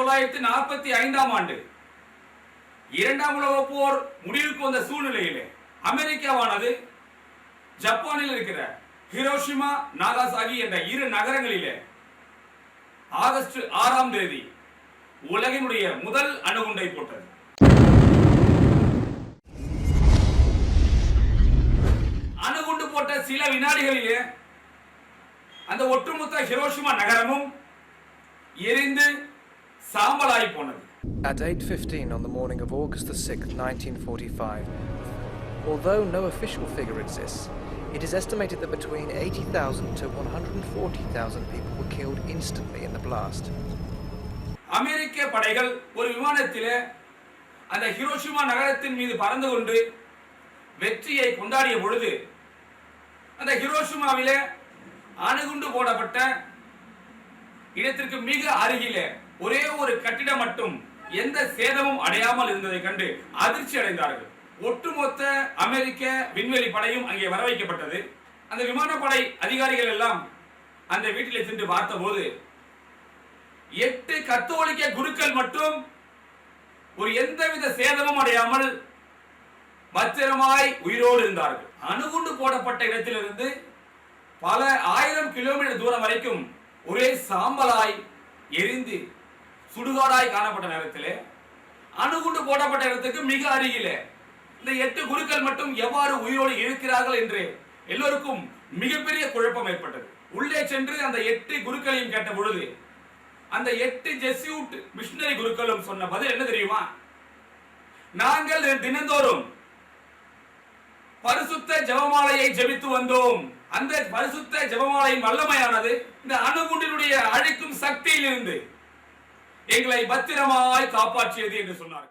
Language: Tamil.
1945ஆம் ஆண்டு இரண்டாம் உலகப் போர் முடிவுக்கு வந்த சூழ்நிலையிலே அமெரிக்காவானது ஜப்பானில் இருக்கிற ஹிரோஷிமா நாகாசாகி என்ற இரு நகரங்களிலே ஆகஸ்ட் 6ஆம் தேதி உலகினுடைய முதல் அணுகுண்டை போட்டது. அணுகுண்டு போட்ட சில வினாடிகளிலே அந்த ஒட்டுமொத்த ஹிரோஷிமா நகரமும் எரிந்து சாம்பலாய் போனது. At 8:15 on the morning of August the 6th, 1945, although no official figure exists, it is estimated that between 80,000 to 140,000 people were killed instantly in the blast. அமெரிக்க படைகள் ஒரு விமானத்திலே அந்த ஹிரோஷிமா நகரத்தின் மீது பறந்து கொண்டு வெற்றியை கொண்டாடிய பொழுது அந்த ஹிரோஷிமாவிலே அணுகுண்டு போடப்பட்ட இடத்திற்கு மிக அருகிலே ஒரே ஒரு கட்டிடம் மட்டும் எந்த சேதமும் அடையாமல் இருந்ததை கண்டு அதிர்ச்சி அடைந்தார்கள். ஒட்டுமொத்த அமெரிக்க விண்வெளி படையும் அங்கே வர வைக்கப்பட்டது. அந்த விமானப்படை அதிகாரிகள் எல்லாம் அந்த வீட்டிலே சென்று பார்த்தபோது 8 கத்தோலிக்க குருக்கள் மட்டும் ஒரு எந்தவித சேதமும் அடையாமல் பத்திரமாய் உயிரோடு இருந்தார்கள். அணுகுண்டு போடப்பட்ட இடத்திலிருந்து பல ஆயிரம் கிலோமீட்டர் தூரம் வரைக்கும் ஒரே சாம்பலாய் எரிந்து சுடுகாடாய் காணப்பட்ட நேரத்திலே அணுகுண்டு போடப்பட்ட இடத்துக்கு மிக அருகிலே இந்த 8 குருக்கள் மட்டும் எவ்வாறு உயிரோடு இருக்கிறார்கள் என்று எல்லோருக்கும் மிகப்பெரிய குழப்பம் ஏற்பட்டது. உள்ளே சென்று அந்த 8 குருக்களையும் கேட்ட பொழுது அந்த 8 ஜெஸ்யூட் மிஷனரி குருக்களும் சொன்ன பதில் என்ன தெரியுமா? நாங்கள் தினந்தோறும் பரிசுத்த ஜெபமாலையை ஜெபித்து வந்தோம். அந்த பரிசுத்த ஜெபமாலையின் வல்லமையானது இந்த அணுகுண்டினுடைய அழிக்கும் சக்தியிலிருந்து எங்களை பத்திரமாய் காப்பாற்றியது என்று சொன்னார்.